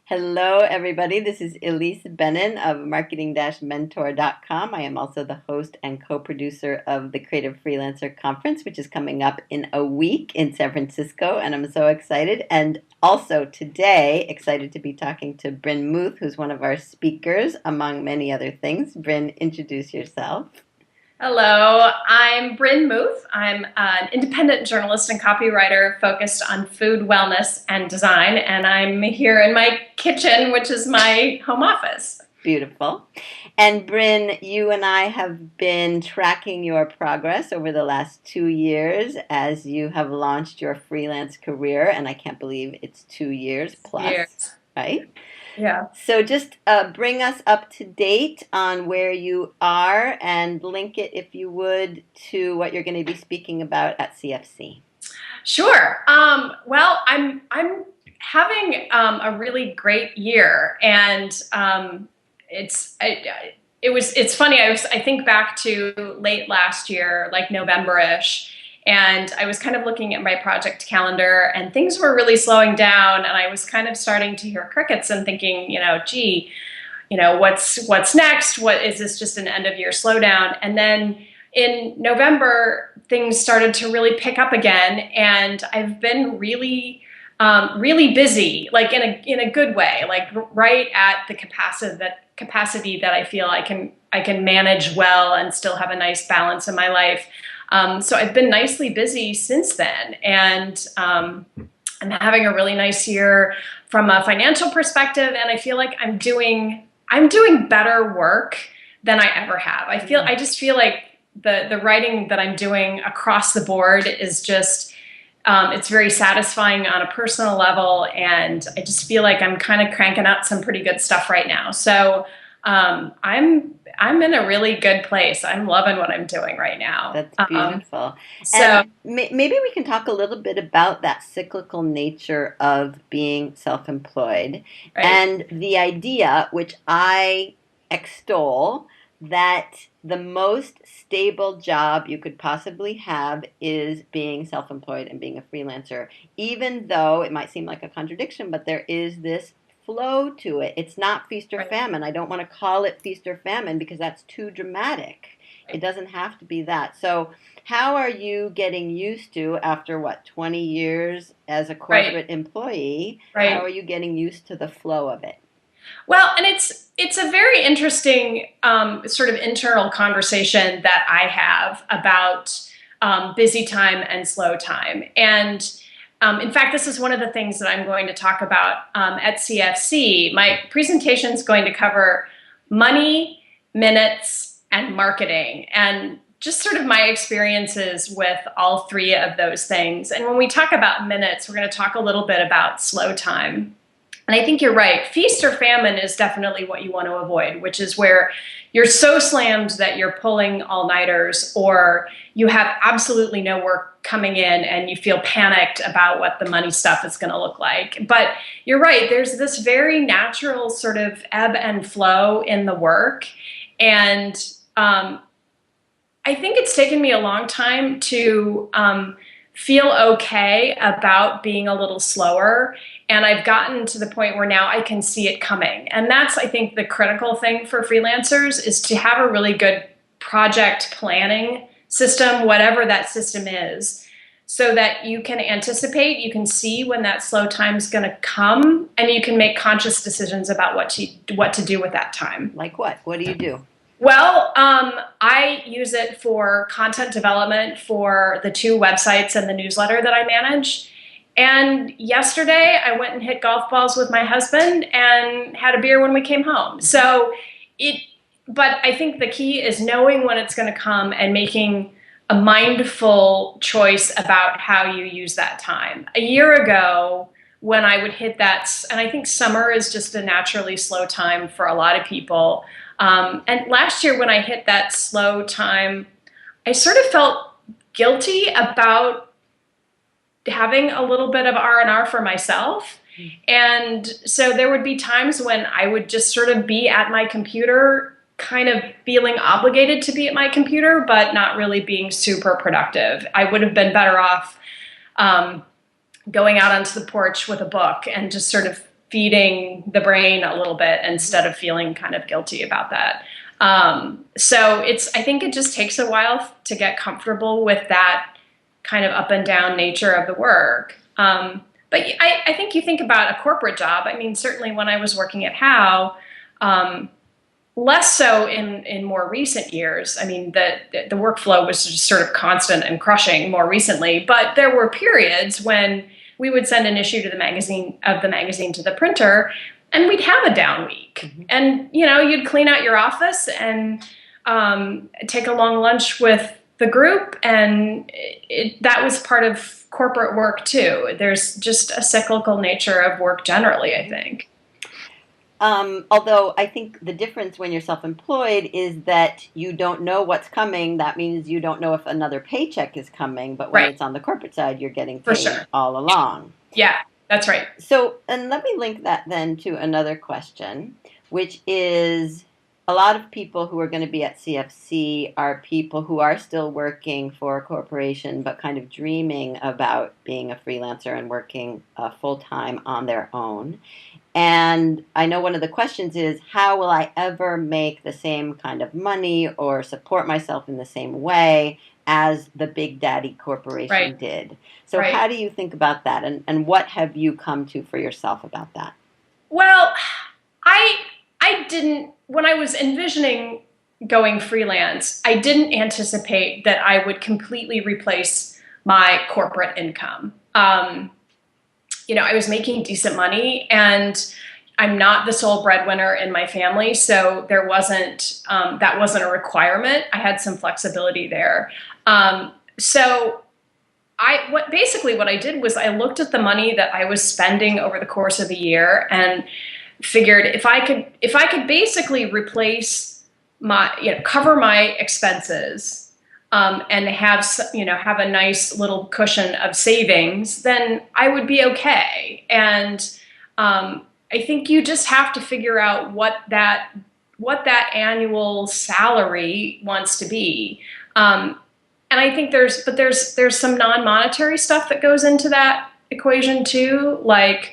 Hello, everybody. This is Ilise Benun of marketing-mentor.com. I am also the host and co-producer of the Creative Freelancer Conference, which is coming up in a week in San Francisco, and I'm so excited. And also today, excited to be talking to Bryn Mooth, who's one of our speakers, among many other things. Bryn, introduce yourself. Hello, I'm Bryn Mooth. I'm an independent journalist and copywriter focused on food, wellness, and design, and I'm here in my kitchen, which is my home office. Beautiful. And Bryn, you and I have been tracking your progress over the last 2 years as you have launched your freelance career, and I can't believe it's 2 years plus, Years. right? Yeah. So just bring us up to date on where you are and link it, if you would, to what you're going to be speaking about at CFC. Sure. Well, I'm having a really great year, and it's funny. I think back to late last year, like November-ish. And I was kind of looking at my project calendar and things were really slowing down. And I was kind of starting to hear crickets and thinking, gee, what's next? What is this, just an end of year slowdown? And then in November, things started to really pick up again. And I've been really busy, like in a good way, like right at the capacity that I feel I can manage well and still have a nice balance in my life. So I've been nicely busy since then, and I'm having a really nice year from a financial perspective, and I feel like I'm doing better work than I ever have. I just feel like the writing that I'm doing across the board is just it's very satisfying on a personal level, and I just feel like I'm kind of cranking out some pretty good stuff right now. So I'm in a really good place. I'm loving what I'm doing right now. That's beautiful. So And maybe we can talk a little bit about that cyclical nature of being self-employed right, and the idea, which I extol, that the most stable job you could possibly have is being self-employed and being a freelancer, even though it might seem like a contradiction, but there is this flow to it. It's not feast or right, famine. I don't want to call it feast or famine because that's too dramatic. It doesn't have to be that. So, how are you getting used to, after what, 20 years as a right, corporate employee, how are right. you getting used to the flow of it? Well, and it's a very interesting sort of internal conversation that I have about busy time and slow time. And in fact, this is one of the things that I'm going to talk about at CFC. My presentation is going to cover money, minutes, and marketing, and just sort of my experiences with all three of those things. And when we talk about minutes, we're going to talk a little bit about slow time. And I think you're right. Feast or famine is definitely what you want to avoid, which is where you're so slammed that you're pulling all-nighters, or you have absolutely no work coming in and you feel panicked about what the money stuff is going to look like. But you're right. There's this very natural sort of ebb and flow in the work. And I think it's taken me a long time to feel okay about being a little slower. And I've gotten to the point where now I can see it coming. And that's, I think, the critical thing for freelancers, is to have a really good project planning system, whatever that system is, so that you can anticipate, you can see when that slow time is going to come, and you can make conscious decisions about what to do with that time. Like what? What do you do? Well, I use it for content development for the two websites and the newsletter that I manage. And yesterday I went and hit golf balls with my husband and had a beer when we came home. But I think the key is knowing when it's going to come and making a mindful choice about how you use that time. A year ago, when I would hit that, and I think summer is just a naturally slow time for a lot of people. And last year when I hit that slow time, I sort of felt guilty about having a little bit of R&R for myself. And so there would be times when I would just sort of be at my computer, kind of feeling obligated to be at my computer, but not really being super productive. I would have been better off going out onto the porch with a book and just sort of feeding the brain a little bit instead of feeling kind of guilty about that. So I think it just takes a while to get comfortable with that kind of up and down nature of the work. But I think you think about a corporate job. I mean, certainly when I was working at Howe, less so in more recent years. I mean, the workflow was just sort of constant and crushing more recently, but there were periods when we would send an issue to the magazine to the printer, and we'd have a down week. Mm-hmm. And, you'd clean out your office and take a long lunch with the group. And that was part of corporate work too. There's just a cyclical nature of work generally, I think. Although I think the difference when you're self-employed is that you don't know what's coming. That means you don't know if another paycheck is coming. But when it's on the corporate side, you're getting paid all along. Yeah, that's right. So, and let me link that then to another question, which is a lot of people who are going to be at CFC are people who are still working for a corporation, but kind of dreaming about being a freelancer and working full-time on their own. And I know one of the questions is, how will I ever make the same kind of money or support myself in the same way as the big daddy corporation did? So how do you think about that? And what have you come to for yourself about that? Well, I didn't, when I was envisioning going freelance, I didn't anticipate that I would completely replace my corporate income. I was making decent money, and I'm not the sole breadwinner in my family, so there wasn't that wasn't a requirement. I had some flexibility there. So what I did was I looked at the money that I was spending over the course of a year and figured if I could basically replace cover my expenses. And have a nice little cushion of savings, then I would be okay. And I think you just have to figure out what that annual salary wants to be. And I think there's some non-monetary stuff that goes into that equation too, like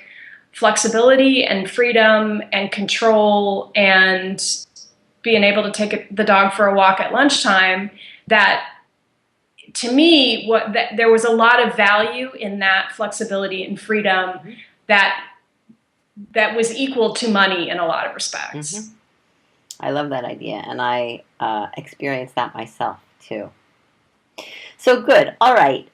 flexibility and freedom and control and being able to take the dog for a walk at lunchtime. That, to me, there was a lot of value in that flexibility and freedom that was equal to money in a lot of respects. Mm-hmm. I love that idea, and I experienced that myself too. So good. All right.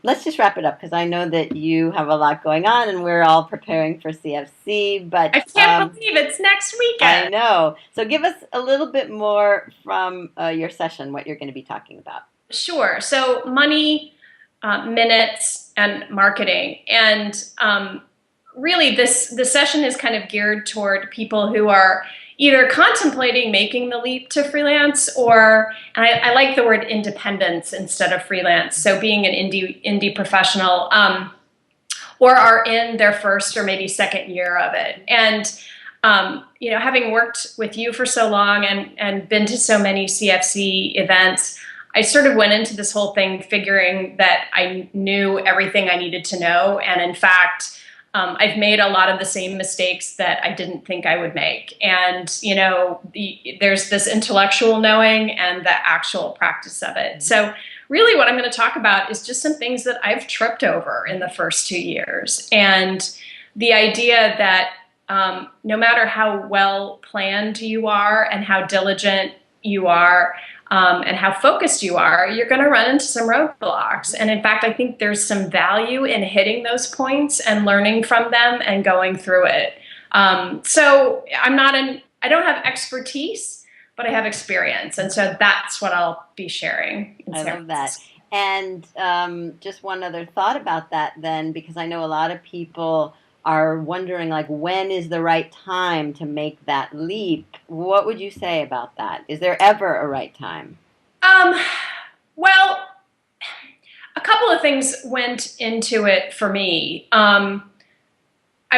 Let's just wrap it up, because I know that you have a lot going on and we're all preparing for CFC. But I can't believe it's next weekend. I know. So give us a little bit more from your session, what you're going to be talking about. Sure. So money, minutes, and marketing. And really the session is kind of geared toward people who are either contemplating making the leap to freelance, and I like the word independence instead of freelance. So being an indie professional, or are in their first or maybe second year of it. And, having worked with you for so long and been to so many CFC events, I sort of went into this whole thing figuring that I knew everything I needed to know. And in fact, I've made a lot of the same mistakes that I didn't think I would make. And, there's this intellectual knowing and the actual practice of it. So really what I'm going to talk about is just some things that I've tripped over in the first 2 years. And the idea that no matter how well planned you are and how diligent you are, and how focused you are, you're going to run into some roadblocks. And in fact, I think there's some value in hitting those points and learning from them and going through it. So I don't have expertise, but I have experience. And so that's what I'll be sharing. I love that. And just one other thought about that then, because I know a lot of people are wondering, like, when is the right time to make that leap? What would you say about that? Is there ever a right time? Well, a couple of things went into it for me. I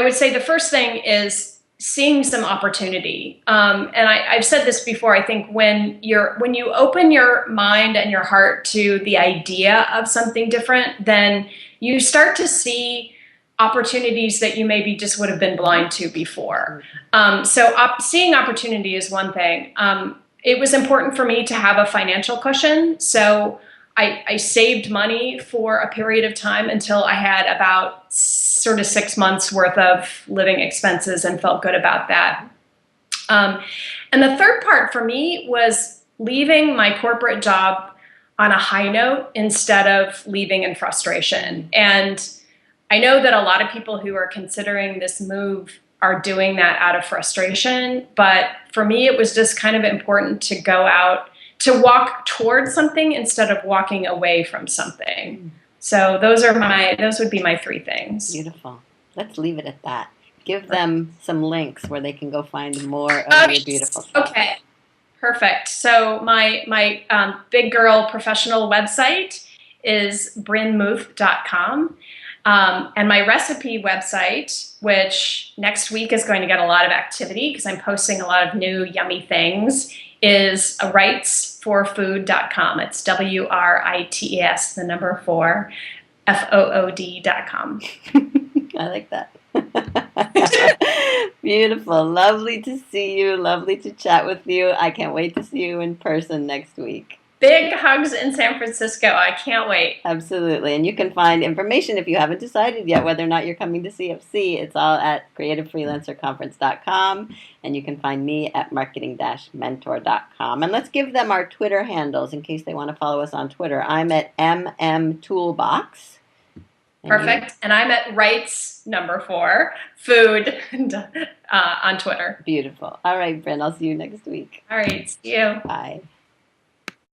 would say the first thing is seeing some opportunity. And I've said this before. I think when you open your mind and your heart to the idea of something different, then you start to see opportunities that you maybe just would have been blind to before. Seeing opportunity is one thing. It was important for me to have a financial cushion. So I saved money for a period of time until I had about sort of 6 months worth of living expenses and felt good about that. And the third part for me was leaving my corporate job on a high note instead of leaving in frustration. And I know that a lot of people who are considering this move are doing that out of frustration. But for me, it was just kind of important to go out, to walk towards something instead of walking away from something. So those would be my 3 things. Beautiful. Let's leave it at that. Give them some links where they can go find more of your beautiful stuff. Okay, perfect. So my big girl professional website is brynmooth.com. And my recipe website, which next week is going to get a lot of activity because I'm posting a lot of new yummy things, is writesforfood.com. It's WRITES, the number 4, FOOD.com. I like that. Beautiful. Lovely to see you. Lovely to chat with you. I can't wait to see you in person next week. Big hugs in San Francisco. I can't wait. Absolutely. And you can find information if you haven't decided yet whether or not you're coming to CFC. It's all at creativefreelancerconference.com. And you can find me at marketing-mentor.com. And let's give them our Twitter handles in case they want to follow us on Twitter. I'm at mmtoolbox. Perfect. And I'm at Rights number 4, food on Twitter. Beautiful. All right, Bryn, I'll see you next week. All right. See you. Bye.